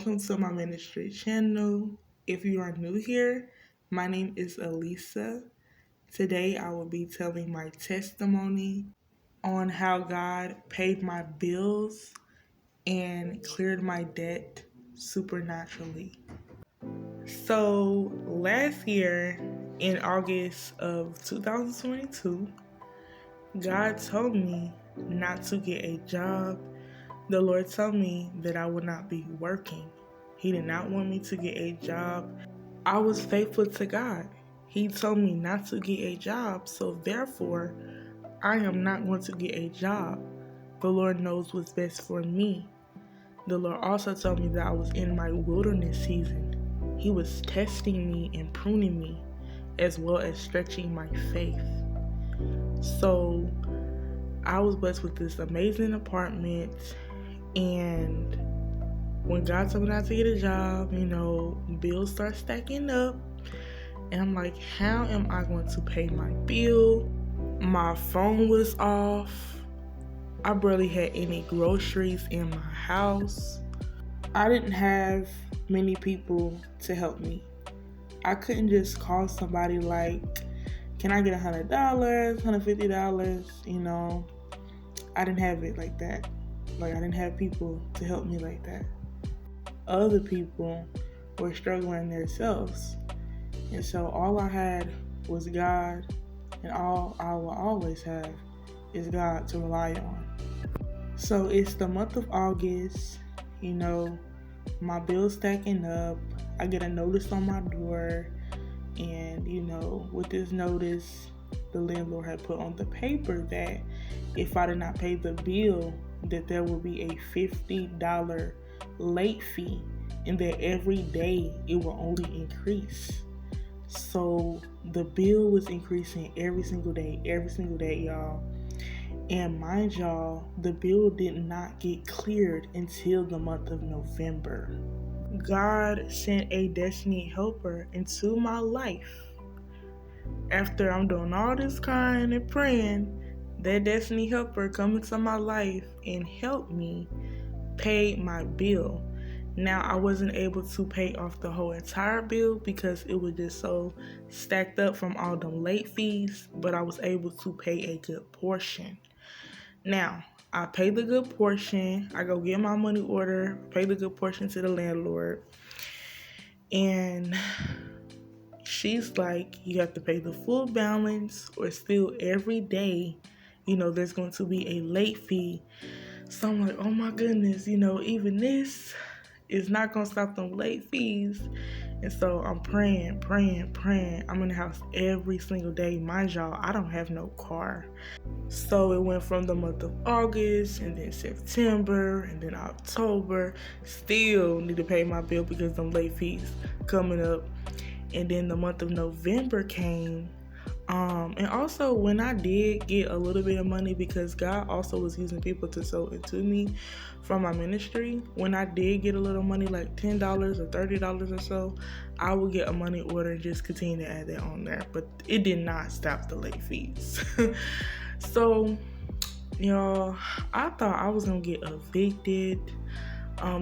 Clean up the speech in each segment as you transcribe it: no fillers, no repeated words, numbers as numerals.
Welcome to my ministry channel. If you are new here, my name is Elisa. Today I will be telling my testimony on how God paid my bills and cleared my debt supernaturally. So last year in August of 2022, God told me not to get a job. The Lord told me that I would not be working. He did not want me to get a job. I was faithful to God. He told me not to get a job, so therefore, I am not going to get a job. The Lord knows what's best for me. The Lord also told me that I was in my wilderness season. He was testing me and pruning me, as well as stretching my faith. So, I was blessed with this amazing apartment, and when God told me not to get a job, bills start stacking up. And I'm like, how am I going to pay my bill? My phone was off. I barely had any groceries in my house. I didn't have many people to help me. I couldn't just call somebody like, can I get $100, $150? I didn't have it like that. I didn't have people to help me like that. Other people were struggling themselves. And so all I had was God, and all I will always have is God to rely on. So it's the month of August, my bill's stacking up. I get a notice on my door, and with this notice, the landlord had put on the paper that if I did not pay the bill, that there will be a $50 late fee, and that every day it will only increase. So the bill was increasing every single day, y'all. And mind y'all, the bill did not get cleared until the month of November. God sent a destiny helper into my life. After I'm doing all this crying and praying, that destiny helper come into my life and helped me pay my bill. Now, I wasn't able to pay off the whole entire bill because it was just so stacked up from all them late fees, but I was able to pay a good portion. Now, I paid the good portion. I go get my money order, pay the good portion to the landlord, and she's like, you have to pay the full balance, or still every day, there's going to be a late fee. So I'm like, oh my goodness, even this is not going to stop them late fees. And so I'm praying. I'm in the house every single day. Mind y'all, I don't have no car. So it went from the month of August, and then September, and then October. Still need to pay my bill because them late fees coming up. And then the month of November came. And also when I did get a little bit of money, because God also was using people to sow into me from my ministry, when I did get a little money, like $10 or $30 or so, I would get a money order and just continue to add that on there. But it did not stop the late fees. So, y'all, I thought I was going to get evicted.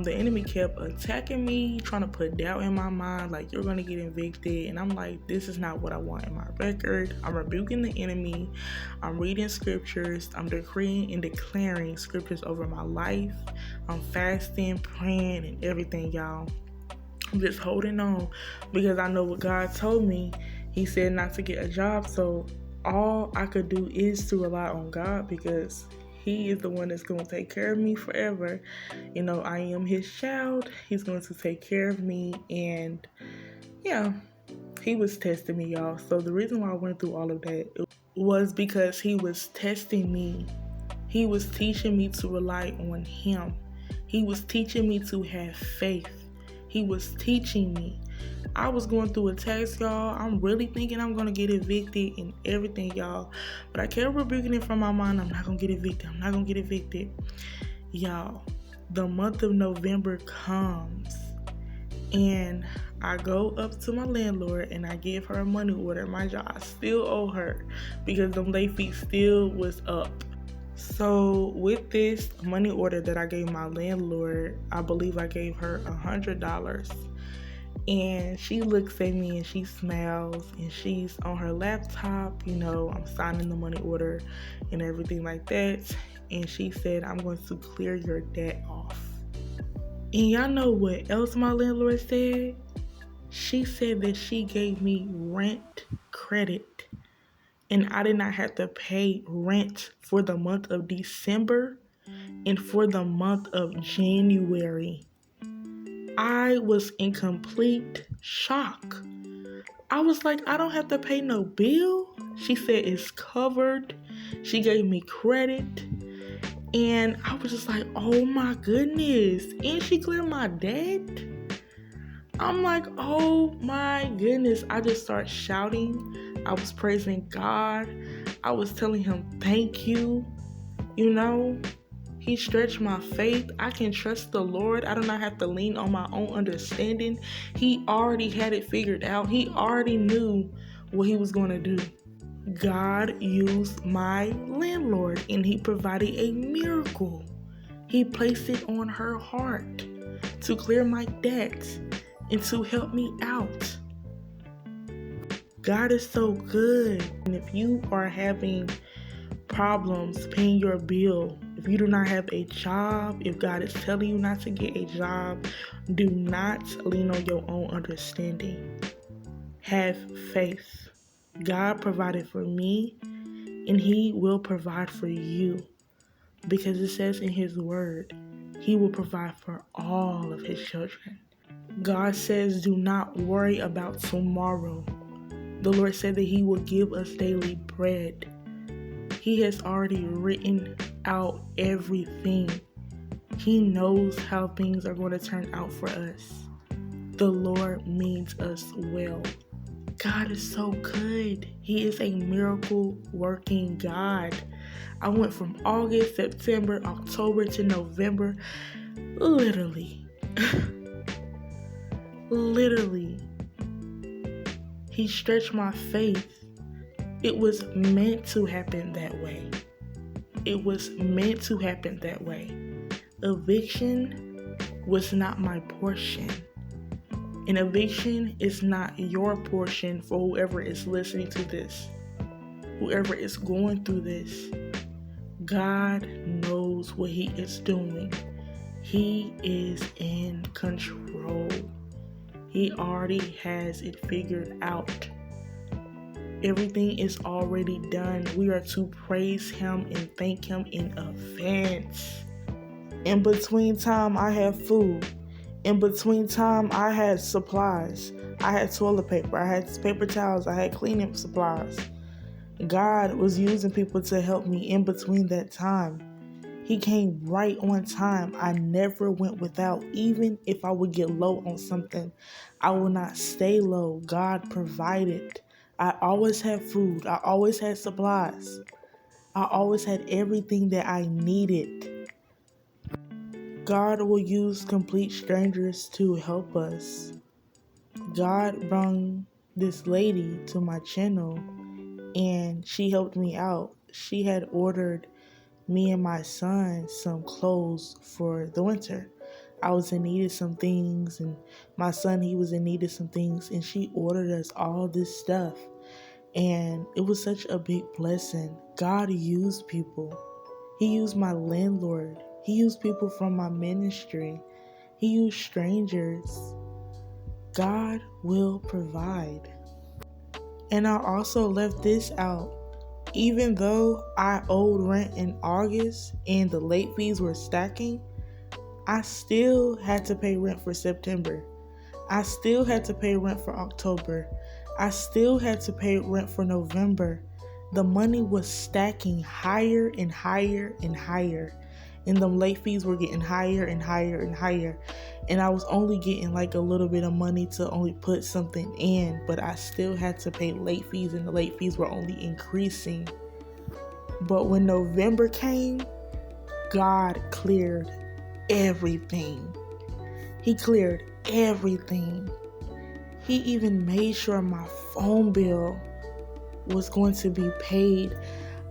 The enemy kept attacking me, trying to put doubt in my mind, like, you're going to get evicted. And I'm like, this is not what I want in my record. I'm rebuking the enemy. I'm reading scriptures. I'm decreeing and declaring scriptures over my life. I'm fasting, praying, and everything, y'all. I'm just holding on because I know what God told me. He said not to get a job. So all I could do is to rely on God, because He is the one that's going to take care of me forever. I am His child. He's going to take care of me. And yeah, He was testing me, y'all. So the reason why I went through all of that was because He was testing me. He was teaching me to rely on Him. He was teaching me to have faith. He was teaching me. I was going through attacks, y'all. I'm really thinking I'm going to get evicted and everything, y'all. But I kept rebuking it from my mind. I'm not going to get evicted. Y'all, the month of November comes, and I go up to my landlord and I give her a money order. Mind y'all, I still owe her because the late fee still was up. So with this money order that I gave my landlord, I believe I gave her $100. And she looks at me and she smiles and she's on her laptop, I'm signing the money order and everything like that. And she said, I'm going to clear your debt off. And y'all know what else my landlord said? She said that she gave me rent credit. And I did not have to pay rent for the month of December and for the month of January. I was in complete shock. I was like, I don't have to pay no bill. She said it's covered. She gave me credit. And I was just like, oh my goodness. And she cleared my debt. I'm like, oh my goodness. I just started shouting. I was praising God. I was telling him, thank you. He stretched my faith. I can trust the Lord. I do not have to lean on my own understanding. He already had it figured out. He already knew what he was going to do. God used my landlord and he provided a miracle. He placed it on her heart to clear my debts and to help me out. God is so good. And if you are having problems paying your bill, if you do not have a job, if God is telling you not to get a job, do not lean on your own understanding. Have faith. God provided for me and he will provide for you, because it says in his word, he will provide for all of his children. God says, do not worry about tomorrow. The Lord said that he will give us daily bread. He has already written out everything. He knows how things are going to turn out for us. The Lord means us well. God is so good. He is a miracle working God. I went from August, September, October to November. Literally. Literally. He stretched my faith. It was meant to happen that way. It was meant to happen that way. Eviction was not my portion. An eviction is not your portion for whoever is listening to this, whoever is going through this. God knows what he is doing. He is in control. He already has it figured out. Everything is already done. We are to praise him and thank him in advance. In between time, I have food. In between time, I had supplies. I had toilet paper. I had paper towels. I had cleaning supplies. God was using people to help me in between that time. He came right on time. I never went without. Even if I would get low on something, I will not stay low. God provided. I always had food. I always had supplies. I always had everything that I needed. God will use complete strangers to help us. God brought this lady to my channel and she helped me out. She had ordered me and my son some clothes for the winter. I was in need of some things and my son, he was in need of some things, and she ordered us all this stuff. And it was such a big blessing. God used people. He used my landlord. He used people from my ministry. He used strangers. God will provide. And I also left this out. Even though I owed rent in August and the late fees were stacking, I still had to pay rent for September. I still had to pay rent for October. I still had to pay rent for November. The money was stacking higher and higher and higher. And the late fees were getting higher and higher and higher. And I was only getting like a little bit of money to only put something in, but I still had to pay late fees, and the late fees were only increasing. But when November came, God cleared everything. He cleared everything. He even made sure my phone bill was going to be paid.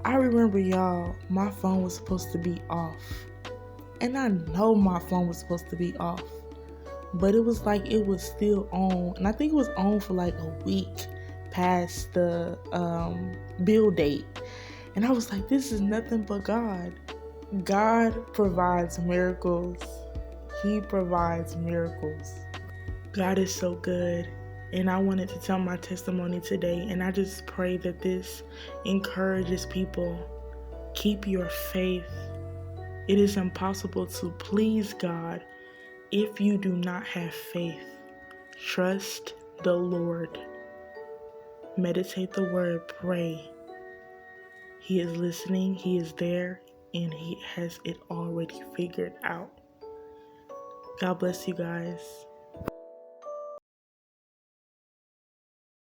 I remember, y'all, my phone was supposed to be off. And I know my phone was supposed to be off. But it was like it was still on. And I think it was on for like a week past the bill date. And I was like, this is nothing but God. God provides miracles. He provides miracles. God is so good. And I wanted to tell my testimony today. And I just pray that this encourages people. Keep your faith. It is impossible to please God if you do not have faith. Trust the Lord. Meditate the word. Pray. He is listening. He is there. And He has it already figured out. God bless you guys.